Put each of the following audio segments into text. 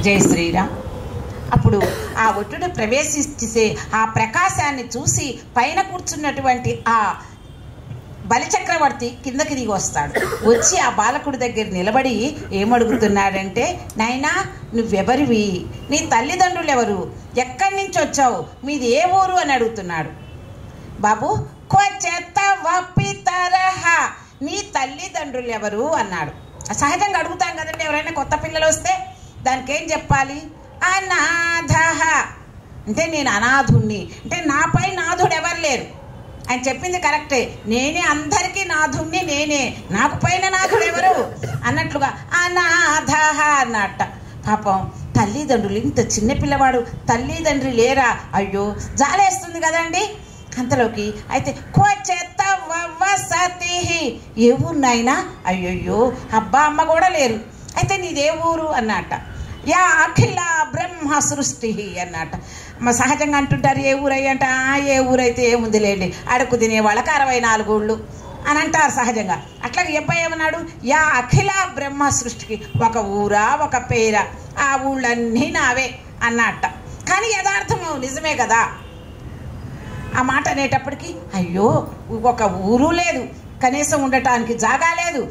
జై శ్రీరామ్. అప్పుడు ఆ ఒట్టుడు ప్రవేశిస్తే ఆ ప్రకాశాన్ని చూసి పైన కూర్చున్నటువంటి ఆ బలిచక్రవర్తి కిందకి దిగి వస్తాడు. వచ్చి ఆ బాలకుడి దగ్గర నిలబడి ఏమడుగుతున్నాడంటే, నాయనా నువ్వెవరివి, నీ తల్లిదండ్రులు ఎవరు, ఎక్కడి నుంచి వచ్చావు, మీది ఏ ఊరు అని అడుగుతున్నాడు. బాబు తరహా నీ తల్లిదండ్రులు ఎవరు అన్నాడు. సహజంగా అడుగుతాం కదండి, ఎవరైనా కొత్త పిల్లలు వస్తే దానికి ఏం చెప్పాలి, అనాథ అంటే నేను అనాథుణ్ణి, అంటే నాపై నాథుడు ఎవరు లేరు. ఆయన చెప్పింది కరెక్టే, నేనే అందరికీ నాథుణ్ణి, నేనే, నాకు పైన నాథుడు ఎవరు అన్నట్లుగా అనాథ అన్నట్ట. పాపం తల్లిదండ్రులు, ఇంత చిన్న పిల్లవాడు తల్లిదండ్రులు లేరా, అయ్యో జాలేస్తుంది కదండి. అంతలోకి అయితే వసతి ఏ ఊరు నాయనా, అయ్యయ్యో అబ్బా అమ్మ కూడా లేరు, అయితే నీదే ఊరు అన్నట్ట. యా అఖిల బ్రహ్మ సృష్టి అన్నట్ట. సహజంగా అంటుంటారు ఏ ఊరయ్యంట, ఏ ఊరైతే ఏముంది లేండి, అడుగు తినే వాళ్ళకి 64 ఊళ్ళు అని అంటారు సహజంగా. అట్లాగే అబ్బాయి ఏమన్నాడు, యా అఖిల బ్రహ్మ సృష్టికి ఒక ఊరా ఒక పేరా, ఆ ఊళ్ళన్నీ నావే అన్నట్ట. కానీ యథార్థం నిజమే కదా. ఆ మాట అనేటప్పటికీ అయ్యో ఒక ఊరు లేదు, కనీసం ఉండటానికి జాగా లేదు,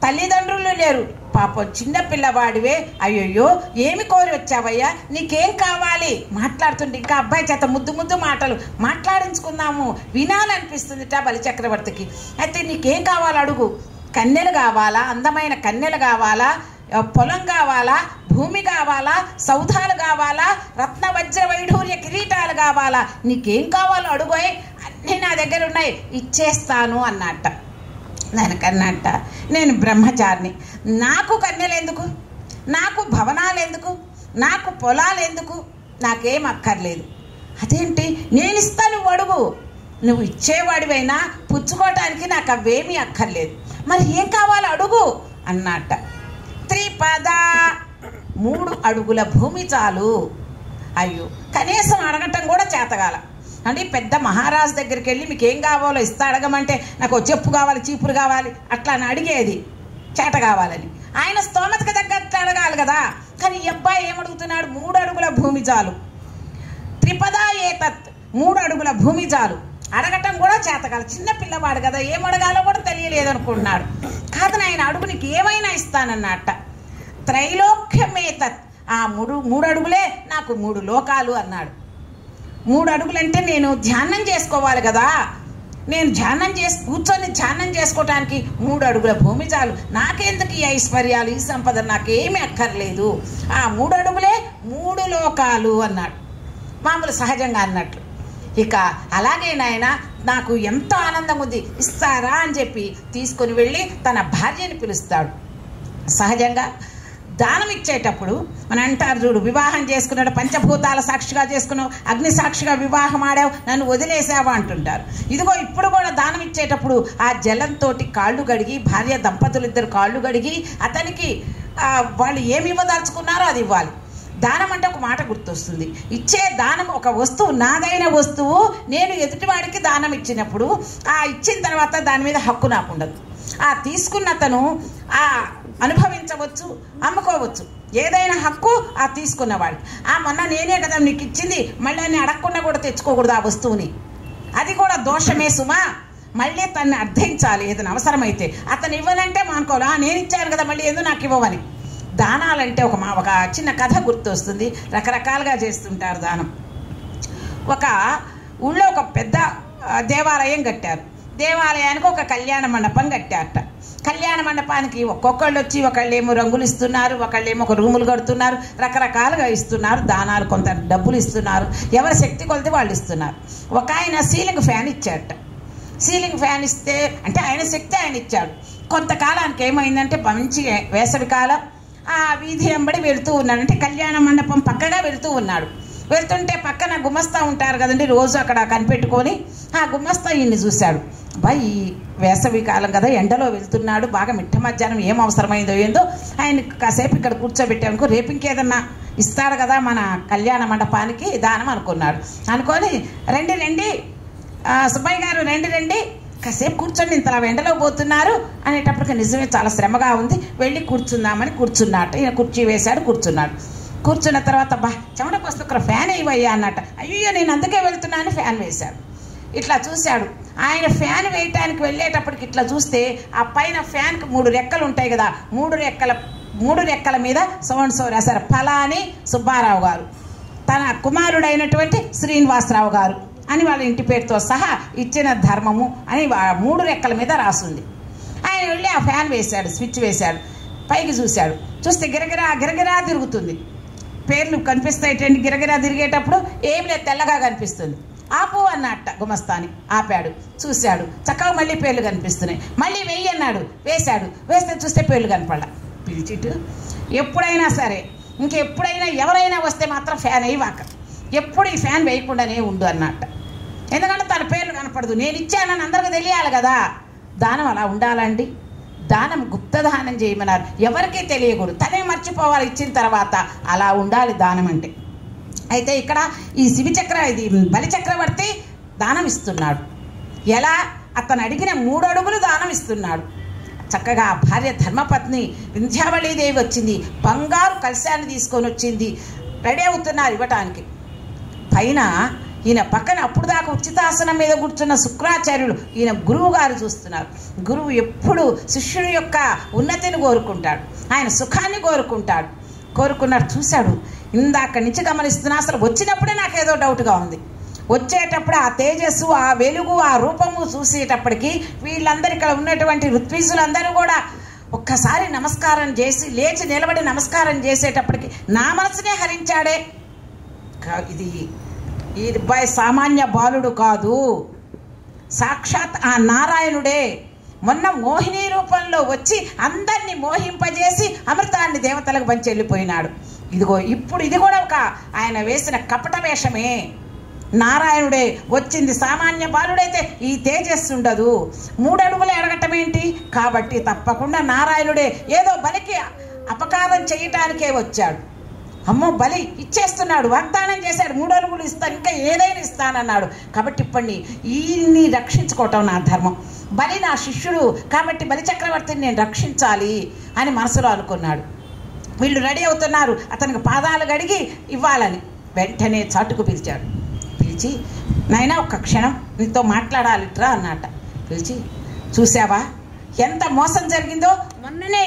తల్లిదండ్రులు లేరు, పాపం చిన్న పిల్లవాడివే, అయ్యయ్యో ఏమి కోరి వచ్చావయ్యా, నీకేం కావాలి మాట్లాడుతుంటే ఇంకా అబ్బాయి చేత ముద్దు మాటలు మాట్లాడించుకుందాము వినాలనిపిస్తుందిట బలిచక్రవర్తికి. అయితే నీకేం కావాలి అడుగు, కన్యలు కావాలా, అందమైన కన్యలు కావాలా, పొలం కావాలా, భూమి కావాలా, సౌధాలు కావాలా, రత్న వజ్ర వైఢూర్య కిరీటాలు కావాలా, నీకేం కావాలో అడుగోయ్, అన్నీ నా దగ్గర ఉన్నాయి ఇచ్చేస్తాను అన్నట్ట. దానికన్నట్ట నేను బ్రహ్మచారిని, నాకు కన్యలు ఎందుకు, నాకు భవనాలు ఎందుకు, నాకు పొలాలు ఎందుకు, నాకేం అక్కర్లేదు. అదేంటి నేను ఇస్తాను నువ్వు అడుగు, నువ్వు ఇచ్చేవాడివైనా పుచ్చుకోవటానికి నాకు అవేమీ అక్కర్లేదు, మరి ఏం కావాలో అడుగు అన్నట్ట. 3 అడుగుల భూమి చాలు. అయ్యో కనీసం అడగటం కూడా చేతగాల అంటే పెద్ద మహారాజు దగ్గరికి వెళ్ళి మీకు ఏం కావాలో ఇస్తా అడగమంటే నాకు చెప్పు కావాలి, చీపురు కావాలి అట్లా అని అడిగేది చేత కావాలని. ఆయన స్తోమతకి తగ్గట్టు అడగాలి కదా. కానీ ఈ అబ్బాయి ఏమడుగుతున్నాడు, 3 అడుగుల భూమి చాలు. 3 అడుగుల భూమి చాలు. అడగటం కూడా చేతగాలి, చిన్న పిల్లవాడు కదా, ఏం అడగాలో కూడా తెలియలేదు అనుకుంటున్నాడు. కాదు ఆయన అడుగు నీకు ఏమైనా ఇస్తానన్నట్ట. త్రైలోక్యమేతత్ ఆ 3 అడుగులే నాకు 3 లోకాలు అన్నాడు. 3 అడుగులంటే నేను ధ్యానం చేసుకోవాలి కదా, నేను కూర్చొని ధ్యానం చేసుకోవటానికి 3 అడుగుల భూమి చాలు, నాకెందుకు ఈ ఐశ్వర్యాలు ఈ సంపద, నాకేమీ అక్కర్లేదు, ఆ 3 అడుగులే 3 లోకాలు అన్నాడు. మామూలు సహజంగా అన్నట్లు. ఇక అలాగే నాయన నాకు ఎంతో ఆనందం ఉంది ఇస్తారా అని చెప్పి తీసుకొని వెళ్ళి తన భార్యని పిలుస్తాడు. సహజంగా దానం ఇచ్చేటప్పుడు మన అంటారు చూడు, వివాహం చేసుకున్నాడు, పంచభూతాల సాక్షిగా చేసుకున్నావు, అగ్ని సాక్షిగా వివాహం ఆడావు, నన్ను వదిలేసావా అంటుంటారు. ఇదిగో ఇప్పుడు కూడా దానం ఇచ్చేటప్పుడు ఆ జలంతో కాళ్ళు కడిగి, భార్య దంపతులు ఇద్దరు కాళ్ళు కడిగి అతనికి వాళ్ళు ఏమి ఇవ్వదలుచుకున్నారో అది ఇవ్వాలి. దానం అంటే ఒక మాట గుర్తొస్తుంది, ఇచ్చే దానం ఒక వస్తువు, నాదైన వస్తువు నేను ఎదుటివాడికి దానం ఇచ్చినప్పుడు ఆ ఇచ్చిన తర్వాత దాని మీద హక్కు నాకు ఉండదు. ఆ తీసుకున్న అతను అనుభవించవచ్చు, అమ్ముకోవచ్చు, ఏదైనా హక్కు ఆ తీసుకున్నవాడు. మొన్న నేనే కదా నీకు ఇచ్చింది, మళ్ళీ అని అడగకుండా కూడా తెచ్చుకోకూడదు ఆ వస్తువుని, అది కూడా దోషమే సుమా. మళ్ళీ తన్ని అర్థించాలి ఏదైనా అవసరమైతే. అతను ఇవ్వనంటే మానుకోవాలి, నేను ఇచ్చాను కదా మళ్ళీ ఎందుకు నాకు ఇవ్వవని. దానాలంటే ఒక చిన్న కథ గుర్తొస్తుంది, రకరకాలుగా చేస్తుంటారు దానం. ఒక ఊళ్ళో ఒక పెద్ద దేవాలయం కట్టారు. దేవాలయానికి ఒక కళ్యాణ మండపం కట్టారట. కళ్యాణ మండపానికి ఒక్కొక్కళ్ళు వచ్చి ఒకళ్ళేమో రంగులు ఇస్తున్నారు, ఒకళ్ళేమో ఒక రూములు కడుతున్నారు, రకరకాలుగా ఇస్తున్నారు దానాలు, కొంత డబ్బులు ఇస్తున్నారు, ఎవరి శక్తి కొలితే వాళ్ళు ఇస్తున్నారు. ఒక ఆయన సీలింగ్ ఫ్యాన్ ఇచ్చారట. సీలింగ్ ఫ్యాన్ ఇస్తే అంటే ఆయన శక్తి ఆయన ఇచ్చాడు. కొంతకాలానికి ఏమైందంటే మంచి వేసవికాలం, ఆ వీధి వెంబడి వెళుతూ ఉన్నాడు, అంటే కళ్యాణ మండపం పక్కగా వెళుతూ ఉన్నాడు. వెళ్తుంటే పక్కన గుమస్తా ఉంటారు కదండి, రోజు అక్కడ కనిపెట్టుకొని ఆ గుమస్తా ఈయన్ని చూశాడు. ఈ వేసవి కాలం కదా, ఎండలో వెళ్తున్నాడు, బాగా మిట్ట మధ్యాహ్నం ఏం అవసరమైందో ఏందో ఆయన కాసేపు ఇక్కడ కూర్చోబెట్టామనుకో, రేపు ఇంకేదన్నా ఇస్తాడు కదా మన కళ్యాణ మండపానికి దానం అనుకున్నాడు. అనుకొని రండి సుబ్బయ్య గారు రండి కాసేపు కూర్చోండి, ఇంతలా ఎండలో పోతున్నారు అనేటప్పటికి నిజమే చాలా శ్రమగా ఉంది, వెళ్ళి కూర్చుందామని కూర్చున్నట్టు ఈయన కుర్చీ వేశాడు, కూర్చున్నాడు. కూర్చున్న తర్వాత బా చెమట పోస్తున్న ఫ్యాన్ ఇవ్వయ్యా అన్నట్ట. అయ్యో నేను అందుకే వెళ్తున్నాను ఫ్యాన్ వేశాడు. ఇట్లా చూశాడు. ఆయన ఫ్యాన్ వేయటానికి వెళ్ళేటప్పటికి ఇట్లా చూస్తే ఆ పైన ఫ్యాన్కి 3 రెక్కలు ఉంటాయి కదా, 3 రెక్కల మీద సో రాశారు ఫలాని సుబ్బారావు గారు, తన కుమారుడైనటువంటి శ్రీనివాసరావు గారు అని వాళ్ళ ఇంటి పేరుతో సహా ఇచ్చిన ధర్మము అని 3 రెక్కల మీద రాసుంది. ఆయన వెళ్ళి ఆ ఫ్యాన్ వేశాడు, స్విచ్ వేశాడు, పైకి చూశాడు. చూస్తే గిరగిరా తిరుగుతుంది. పేర్లు కనిపిస్తాయి. గిరగిరా తిరిగేటప్పుడు ఏం లేదు, తెల్లగా కనిపిస్తుంది. ఆపు అన్నట్ట గుమస్తాని ఆపాడు. చూశాడు, చక్కగా మళ్ళీ పేర్లు కనిపిస్తున్నాయి. మళ్ళీ వెయ్యి అన్నాడు, వేశాడు. వేస్తే చూస్తే పేర్లు కనపడ. పిలిచిట్టు ఎప్పుడైనా సరే ఇంకెప్పుడైనా ఎవరైనా వస్తే మాత్రం ఫ్యాన్ వేయవాక, ఎప్పుడు ఈ ఫ్యాన్ వేయకుండానే ఉండు అన్నట్ట. ఎందుకంటే తన పేర్లు కనపడదు. నేను ఇచ్చానని అందరికీ తెలియాలి కదా. దానం అలా ఉండాలండి. దానం గుప్తదానం చేయమన్నారు, ఎవరికీ తెలియకూడదు, తనే మర్చిపోవాలి ఇచ్చిన తర్వాత. అలా ఉండాలి దానం అంటే. అయితే ఇక్కడ ఈ ఇది బలిచక్రవర్తి దానం ఇస్తున్నాడు. ఎలా? అతను అడిగిన 3 అడుగులు దానం ఇస్తున్నాడు. చక్కగా భార్య ధర్మపత్ని వింధ్యావళీదేవి వచ్చింది, బంగారు కలశాన్ని తీసుకొని వచ్చింది, రెడీ అవుతున్నారు ఇవ్వటానికి. పైన ఈయన పక్కన అప్పుడు దాకా ఉచితాసనం మీద కూర్చున్న శుక్రాచార్యులు, ఈయన గురువు గారు చూస్తున్నారు. గురువు ఎప్పుడు శిష్యుడి యొక్క ఉన్నతిని కోరుకుంటాడు, ఆయన సుఖాన్ని కోరుకున్నాడు. చూశాడు. ఇందాక నుంచి గమనిస్తున్నా, అసలు వచ్చినప్పుడే నాకేదో డౌట్గా ఉంది. వచ్చేటప్పుడు ఆ తేజస్సు, ఆ వెలుగు, ఆ రూపము చూసేటప్పటికి వీళ్ళందరూ ఇక్కడ ఉన్నటువంటి ఋత్విజులందరూ కూడా ఒక్కసారి నమస్కారం చేసి లేచి నిలబడి నమస్కారం చేసేటప్పటికి నా మనసునే హరించాడే. ఈ అబ్బాయి సామాన్య బాలుడు కాదు, సాక్షాత్ ఆ నారాయణుడే. మొన్న మోహిని రూపంలో వచ్చి అందరినీ మోహింపజేసి అమృతాన్ని దేవతలకు పంచి వెళ్ళిపోయినాడు. ఇదిగో ఇప్పుడు ఇది కూడా ఒక ఆయన వేసిన కపట వేషమే. నారాయణుడే వచ్చింది. సామాన్య బాలుడైతే ఈ తేజస్సు ఉండదు. 3 అడుగులు ఎరగటం ఏంటి? కాబట్టి తప్పకుండా నారాయణుడే ఏదో బలికి అపకారం చేయటానికే వచ్చాడు. అమ్మో, బలి ఇచ్చేస్తున్నాడు, వాగ్దానం చేశాడు, 3 అడుగులు ఇస్తాను, ఇంకా ఏదైనా ఇస్తానన్నాడు. కాబట్టి ఇప్పటిని ఈయన్ని రక్షించుకోవటం నా ధర్మం. బలి నా శిష్యుడు కాబట్టి బలి చక్రవర్తిని నేను రక్షించాలి అని మనసులో అనుకున్నాడు. వీళ్ళు రెడీ అవుతున్నారు అతనికి పాదాలు గడిగి ఇవ్వాలని. వెంటనే చాటుకు పిలిచాడు. పిలిచి, నాయనా ఒక్క క్షణం నీతో మాట్లాడాలిట్రా అన్నట్ట. పిలిచి, చూసావా ఎంత మోసం జరిగిందో? మొన్ననే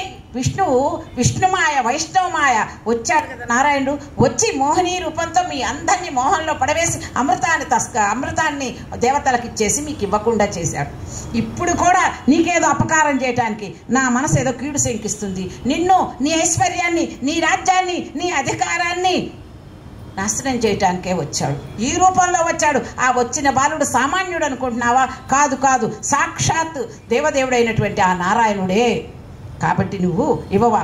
విష్ణుమాయ వైష్ణవమాయ వచ్చాడు కదా నారాయణుడు. వచ్చి మోహిని రూపంతో మీ అందరినీ మోహంలో పడవేసి అమృతాన్ని దేవతలకు ఇచ్చేసి మీకు ఇవ్వకుండా చేశాడు. ఇప్పుడు కూడా నీకేదో అపకారం చేయటానికి నా మనసు ఏదో కీడు శంకిస్తుంది. నిన్ను, నీ ఐశ్వర్యాన్ని, నీ రాజ్యాన్ని, నీ అధికారాన్ని నాశనం చేయటానికే వచ్చాడు. ఈ రూపంలో వచ్చాడు. ఆ వచ్చిన బాలుడు సామాన్యుడు అనుకుంటున్నావా? కాదు, సాక్షాత్ దేవదేవుడైనటువంటి ఆ నారాయణుడే. కాబట్టి నువ్వు ఇవ్వవా?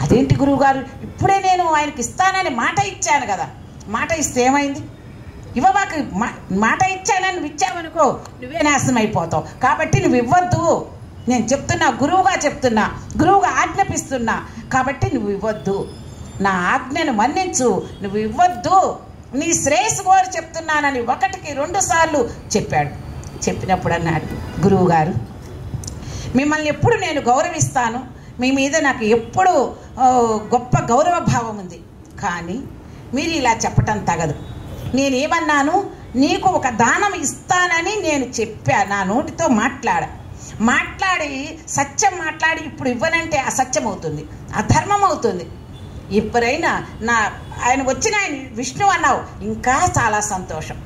అదేంటి గురువుగారు, ఇప్పుడే నేను ఆయనకి ఇస్తానని మాట ఇచ్చాను కదా. మాట ఇస్తే ఏమైంది? ఇవ్వవాకు. మాట ఇచ్చానని నువ్వు ఇచ్చావనుకో నువ్వే నాశనం అయిపోతావు. కాబట్టి నువ్వు ఇవ్వద్దు. నేను చెప్తున్నా, గురువుగా ఆజ్ఞాపిస్తున్నా. కాబట్టి నువ్వు ఇవ్వద్దు. నా ఆజ్ఞను మన్నించు, నువ్వు ఇవ్వద్దు, నీ శ్రేయస్సు కోరి చెప్తున్నానని 1కి 2 సార్లు చెప్పాడు. చెప్పినప్పుడు అన్నాడు, గురువుగారు మిమ్మల్ని ఎప్పుడు నేను గౌరవిస్తాను, మీ మీద నాకు ఎప్పుడు గొప్ప గౌరవ భావం ఉంది. కానీ మీరు ఇలా చెప్పటం తగదు. నేనేమన్నాను? నీకు ఒక దానం ఇస్తానని నేను చెప్పా. నా నోటితో మాట్లాడి సత్యం మాట్లాడి ఇప్పుడు ఇవ్వనంటే అసత్యం అవుతుంది, అధర్మం అవుతుంది. ఎప్పుడైనా ఆయన వచ్చిన ఆయన విష్ణు అన్నావు, ఇంకా చాలా సంతోషం.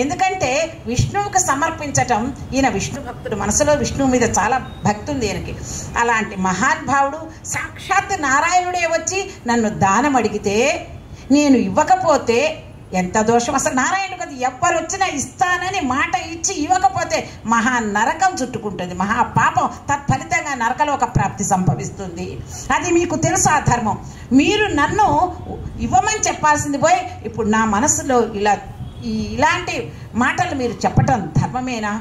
ఎందుకంటే విష్ణువుకి సమర్పించటం, ఈయన విష్ణు భక్తుడు, మనసులో విష్ణువు మీద చాలా భక్తి ఉంది ఈయనకి. అలాంటి మహానుభావుడు సాక్షాత్ నారాయణుడే వచ్చి నన్ను దానం అడిగితే నేను ఇవ్వకపోతే ఎంత దోషం! అసలు నారాయణుడు కదా, ఎవ్వరు వచ్చినా ఇస్తానని మాట ఇచ్చి ఇవ్వకపోతే మహా నరకం చుట్టుకుంటుంది, మహా పాపం. తత్ఫలితంగా నరకలోక ప్రాప్తి సంభవిస్తుంది. అది మీకు తెలుసు ఆ ధర్మం. మీరు నన్ను ఇవ్వమని చెప్పాల్సింది పోయి ఇప్పుడు నా మనసులో ఇలాంటి మాటలు మీరు చెప్పటం ధర్మమేనా?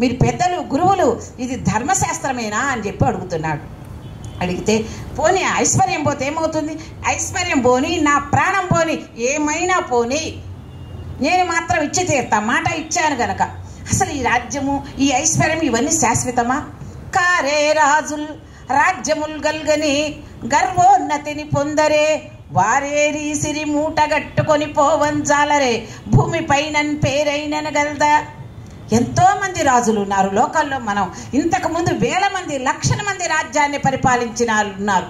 మీరు పెద్దలు, గురువులు, ఇది ధర్మశాస్త్రమేనా అని చెప్పి అడుగుతున్నాడు. అడిగితే పోనీ ఐశ్వర్యం పోతే ఏమవుతుంది? ఐశ్వర్యం పోని, నా ప్రాణం పోని, ఏమైనా పోని, నేను మాత్రం ఇచ్చి తీరుతా, మాట ఇచ్చాను గనక. అసలు ఈ రాజ్యము, ఈ ఐశ్వర్యం ఇవన్నీ శాశ్వతమా? కారే రాజుల్ రాజ్యముల్ గల్గని గర్వోన్నతిని పొందరే వారేరి సిరి మూటగట్టుకొని పోవంజాలరే భూమిపైనన్ పేరైనను గల్దా. ఎంతోమంది రాజులు ఉన్నారు లోకంలో. మనం ఇంతకుముందు వేల మంది, లక్షల మంది రాజ్యాన్ని పరిపాలించిన వాళ్ళు ఉన్నారు.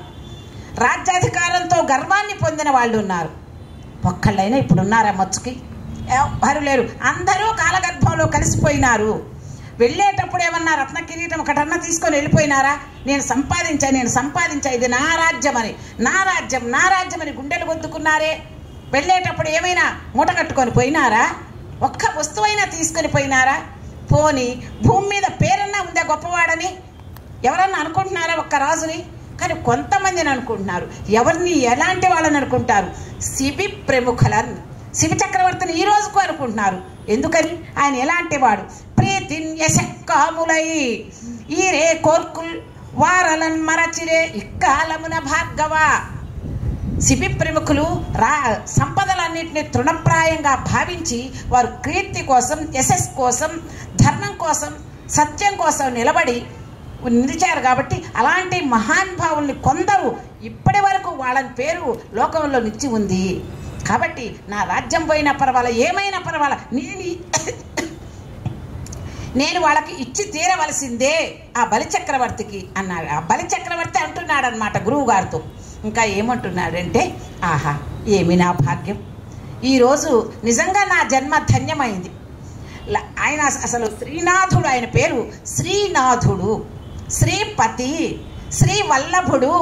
రాజ్యాధికారంతో గర్వాన్ని పొందిన వాళ్ళు ఉన్నారు. ఒక్కళ్ళైనా ఇప్పుడు ఉన్నారా మచ్చుకి? ఎవరు లేరు. అందరూ కాలగర్భంలో కలిసిపోయినారు. వెళ్ళేటప్పుడు ఏమన్నా రత్న కిరీటం ఒకటన్నా తీసుకొని వెళ్ళిపోయినారా? నేను సంపాదించా, ఇది నా రాజ్యం అని, నా రాజ్యం అని గుండెలు గొద్దుకున్నారే. వెళ్ళేటప్పుడు ఏమైనా మూట కట్టుకొని పోయినారా? ఒక్క వస్తువైనా తీసుకొని పోయినారా? పోని భూమి మీద పేరన్నా ఉందా గొప్పవాడని ఎవరన్నా అనుకుంటున్నారా ఒక్క రాజుని? కానీ కొంతమందిని అనుకుంటున్నారు. ఎవరిని, ఎలాంటి వాళ్ళని అనుకుంటారు? శిబి ప్రముఖులను, శిబి చక్రవర్తిని ఈ రోజుకు అనుకుంటున్నారు. ఎందుకని? ఆయన ఎలాంటి వాడు? ప్రీతిన్ యశక్కాములై ఈరే కోర్కుల్ వారలన్ మరచిరే ఇక్కాలమున భార్గవ. శిబి ప్రముఖులు సంపదలన్నింటినీ తృణప్రాయంగా భావించి వారు కీర్తి కోసం, యశస్సు కోసం, ధర్మం కోసం, సత్యం కోసం నిలిచారు. కాబట్టి అలాంటి మహానుభావుల్ని కొందరు ఇప్పటి వరకు వాళ్ళని పేరు లోకంలో నిలిచి ఉంది. కాబట్టి నా రాజ్యం పోయినా పర్వాలా, ఏమైనా పర్వాలా, నేను వాళ్ళకి ఇచ్చి తీరవలసిందే ఆ బలిచక్రవర్తికి అన్నాడు. ఆ బలిచక్రవర్తి అంటున్నాడు అన్నమాట గురువు గారితో. ఇంకా ఏమంటున్నాడంటే, ఆహా ఏమి నా భాగ్యం, ఈరోజు నిజంగా నా జన్మ ధన్యమైంది. ఆయన అసలు శ్రీనాథుడు, ఆయన పేరు శ్రీనాథుడు, శ్రీపతి, శ్రీవల్లభుడు.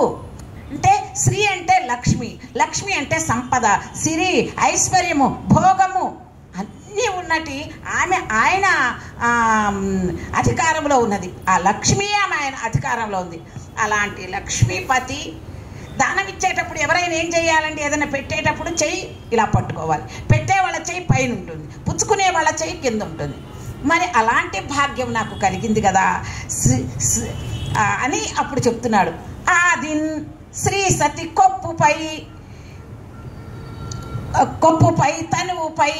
అంటే శ్రీ అంటే లక్ష్మి, లక్ష్మి అంటే సంపద, సిరి, ఐశ్వర్యము, భోగము అన్నీ ఉన్నటి ఆయన అధికారంలో ఉన్నది. ఆ లక్ష్మి ఆయన అధికారంలో ఉంది. అలాంటి లక్ష్మీపతి దానం ఇచ్చేటప్పుడు ఎవరైనా ఏం చేయాలండి? ఏదైనా పెట్టేటప్పుడు చెయ్యి ఇలా పట్టుకోవాలి. పెట్టే వాళ్ళ చెయ్యి పైన ఉంటుంది, పుచ్చుకునే వాళ్ళ చెయ్యి కింద ఉంటుంది. మరి అలాంటి భాగ్యం నాకు కలిగింది కదా అని అప్పుడు చెప్తున్నాడు. ఆదిన్ శ్రీ సతి కొప్పుపై తనువుపై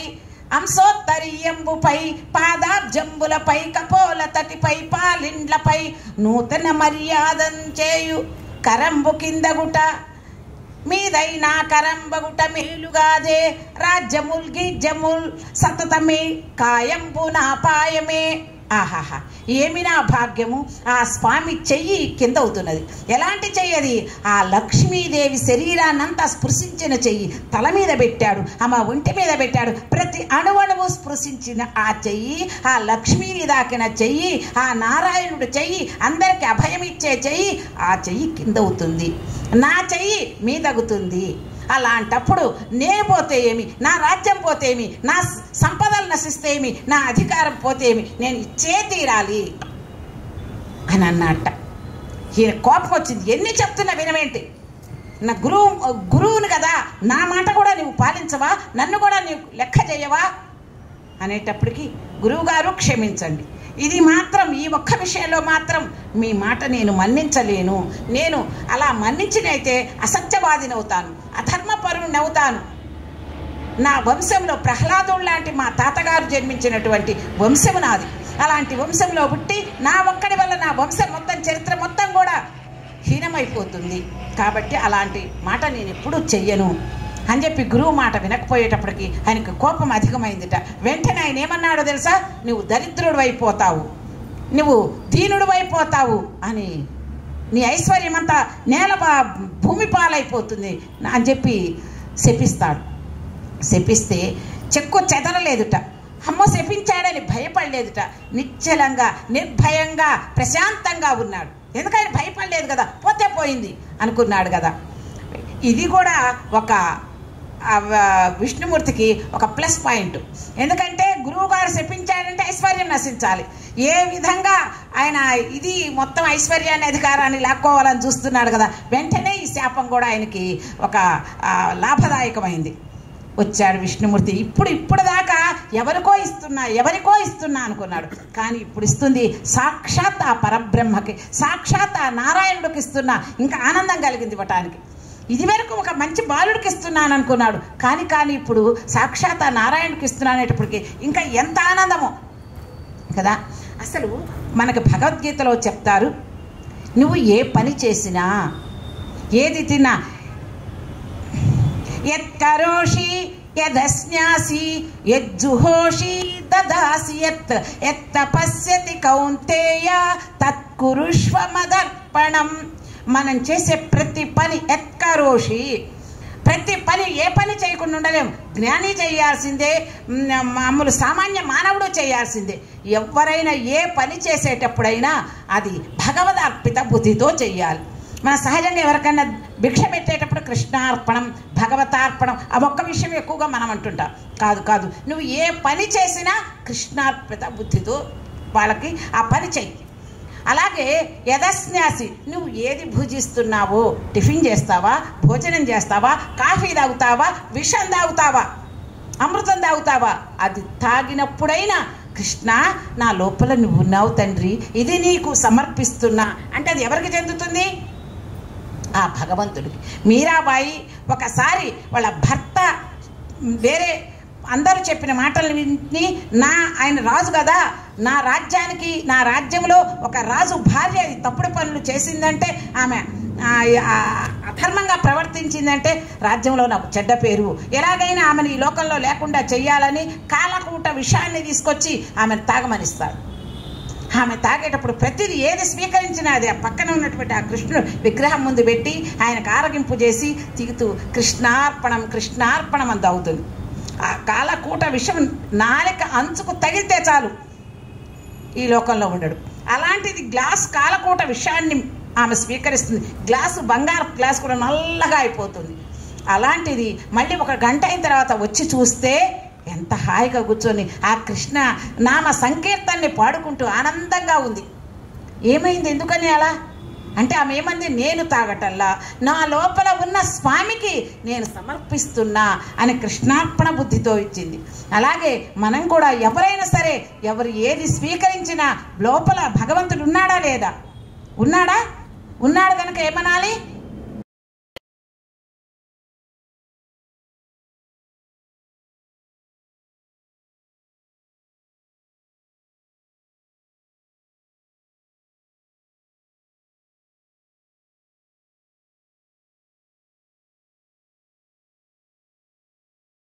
అంశోత్తరీయంబుపై పాదాబ్జంబులపై కపోల తటిపై పాలిండ్లపై నూతన మర్యాదం చేయు కరంబు కిందగుట మీదైనా కరంబగుట మేలుగాదే రాజ్యముల్ గిజ్జముల్ సతతమే కాయంబు నా పాయమే. ఆహాహా ఏమి నా భాగ్యము! ఆ స్వామి చెయ్యి కింద అవుతున్నది. ఎలాంటి చెయ్యి అది? ఆ లక్ష్మీదేవి శరీరాన్నంతా స్పృశించిన చెయ్యి తల మీద పెట్టాడు, ఆమె ఒంటి మీద పెట్టాడు. ప్రతి అణువణువు స్పృశించిన ఆ చెయ్యి, ఆ లక్ష్మీని దాకిన చెయ్యి, ఆ నారాయణుడు చెయ్యి, అందరికి అభయం ఇచ్చే చెయ్యి, ఆ చెయ్యి కింద అవుతుంది, నా చెయ్యి మీదగుతుంది. అలాంటప్పుడు నేను పోతే ఏమి, నా రాజ్యం పోతే ఏమి, నా సంపదలు నశిస్తే ఏమి, నా అధికారం పోతే ఏమి, నేను ఇచ్చే తీరాలి అని అన్నట్ట. ఈయన కోపం వచ్చింది. ఎన్ని చెప్తున్నా వినవేంటి? నా గురువుని కదా, నా మాట కూడా నువ్వు పాలించవా, నన్ను కూడా నీవు లెక్క చేయవా అనేటప్పటికీ గురువుగారు క్షమించండి, ఇది మాత్రం ఈ ఒక్క విషయంలో మాత్రం మీ మాట నేను మన్నించలేను. నేను అలా మన్నించినైతే అసత్యవాదిని అవుతాను, అధర్మపరుని అవుతాను. నా వంశంలో ప్రహ్లాదుడు లాంటి మా తాతగారు జన్మించినటువంటి వంశము నాది. అలాంటి వంశంలో పుట్టి నా ఒక్కడి వల్ల నా వంశం మొత్తం, చరిత్ర మొత్తం కూడా హీనమైపోతుంది. కాబట్టి అలాంటి మాట నేను ఎప్పుడూ చెయ్యను అని చెప్పి గురువు మాట వినకపోయేటప్పటికి ఆయనకు కోపం అధికమైందిట. వెంటనే ఆయన ఏమన్నాడో తెలుసా? నువ్వు దరిద్రుడు అయిపోతావు, నువ్వు దీనుడు అయిపోతావు అని, నీ ఐశ్వర్యం అంతా భూమి పాలైపోతుంది అని చెప్పి శపిస్తాడు. శపిస్తే చెక్కు చెదరలేదుట. అమ్మో శపించాడని భయపడలేదుట. నిశ్చలంగా, నిర్భయంగా, ప్రశాంతంగా ఉన్నాడు. ఎందుకని భయపడలేదు కదా, పోతే పోయింది అనుకున్నాడు కదా. ఇది కూడా ఒక విష్ణుమూర్తికి ఒక ప్లస్ పాయింట్. ఎందుకంటే గురువుగారు శపించాడంటే ఐశ్వర్యం నశించాలి. ఏ విధంగా ఆయన ఇది మొత్తం ఐశ్వర్యాన్ని, అధికారాన్ని లాక్కోవాలని చూస్తున్నాడు కదా. వెంటనే ఈ శాపం కూడా ఆయనకి ఒక లాభదాయకమైంది. వచ్చాడు విష్ణుమూర్తి. ఇప్పుడు దాకా ఎవరికో ఇస్తున్నా అనుకున్నాడు. కానీ ఇప్పుడు ఇస్తుంది సాక్షాత్ ఆ పరబ్రహ్మకి, సాక్షాత్ ఆ నారాయణుడికి ఇస్తున్నా. ఇంకా ఆనందం కలిగింది ఇవ్వటానికి. ఇది వరకు ఒక మంచి బాలుడికి ఇస్తున్నాను అనుకున్నాడు. కానీ ఇప్పుడు సాక్షాత్ ఆ నారాయణుడికి ఇస్తున్నానేటప్పటికి ఇంకా ఎంత ఆనందమో కదా. అసలు మనకు భగవద్గీతలో చెప్తారు, నువ్వు ఏ పని చేసినా, ఏది తిన్నా యత్కరోషి యదస్న్యాసి యజ్జుహోషి దదాసి యత్ పశ్యతి కౌంతేయ తత్కురుష్వ మదర్పణం. మనం చేసే ప్రతి పని యత్కరోషి, ప్రతి పని, ఏ పని చేయకుండా ఉండలేము. జ్ఞాని చేయాల్సిందే, మామూలు సామాన్య మానవుడు చేయాల్సిందే. ఎవరైనా ఏ పని చేసేటప్పుడైనా అది భగవదర్పిత బుద్ధితో చెయ్యాలి. మన సహజంగా ఎవరికైనా భిక్ష పెట్టేటప్పుడు కృష్ణార్పణం, భగవతార్పణం, ఆ ఒక్క విషయం ఎక్కువగా మనం అంటుంటాం. కాదు కాదు, నువ్వు ఏ పని చేసినా కృష్ణార్పిత బుద్ధితో వాళ్ళకి ఆ పని చెయ్యి. అలాగే యదస్న్యాసి, నువ్వు ఏది భుజిస్తున్నావో, టిఫిన్ చేస్తావా, భోజనం చేస్తావా, కాఫీ తాగుతావా, విషం తాగుతావా, అమృతం తాగుతావా, అది తాగినప్పుడైనా కృష్ణ నా లోపల నువ్వు ఉన్నావు తండ్రి, ఇది నీకు సమర్పిస్తున్నా అంటే అది ఎవరికి చెందుతుంది? ఆ భగవంతుడికి. మీరాబాయి ఒకసారి వాళ్ళ భర్త వేరే అందరూ చెప్పిన మాటలు విని, ఆయన రాజు కదా, నా రాజ్యంలో ఒక రాజు భార్య తప్పుడు పనులు చేసిందంటే, ఆమె అధర్మంగా ప్రవర్తించిందంటే రాజ్యంలో నాకు చెడ్డ పేరు, ఎలాగైనా ఆమెను ఈ లోకంలో లేకుండా చెయ్యాలని కాలకూట విషయాన్ని తీసుకొచ్చి ఆమెను తాగమనిస్తాడు. ఆమె తాగేటప్పుడు ప్రతిదీ ఏది స్వీకరించినా అది ఆ పక్కన ఉన్నటువంటి ఆ కృష్ణుడు విగ్రహం ముందు పెట్టి ఆయనకు ఆరగింపు చేసి తిగుతూ కృష్ణార్పణం కృష్ణార్పణం అని తాగుతుంది. ఆ కాలకూట విషయం నాలిక అంచుకు తగిలితే చాలు ఈ లోకంలో ఉండడు. అలాంటిది గ్లాస్ కాలకూట విషయాన్ని ఆమె స్వీకరిస్తుంది. గ్లాసు బంగారు గ్లాస్ కూడా నల్లగా అయిపోతుంది. అలాంటిది మళ్ళీ ఒక గంట అయిన తర్వాత వచ్చి చూస్తే ఎంత హాయిగా కూర్చొని ఆ కృష్ణ నామ సంకీర్తనని పాడుకుంటూ ఆనందంగా ఉంది. ఏమైంది, ఎందుకని అలా అంటే ఆమె ఏమంది, నేను తాగటల్లా నా లోపల ఉన్న స్వామికి నేను సమర్పిస్తున్నా అని కృష్ణార్పణ బుద్ధితో ఇచ్చింది. అలాగే మనం కూడా ఎవరైనా సరే, ఎవరు ఏది స్వీకరించినా లోపల భగవంతుడు ఉన్నాడా లేదా? ఉన్నాడా? ఉన్నాడు కనుక ఏమనాలి?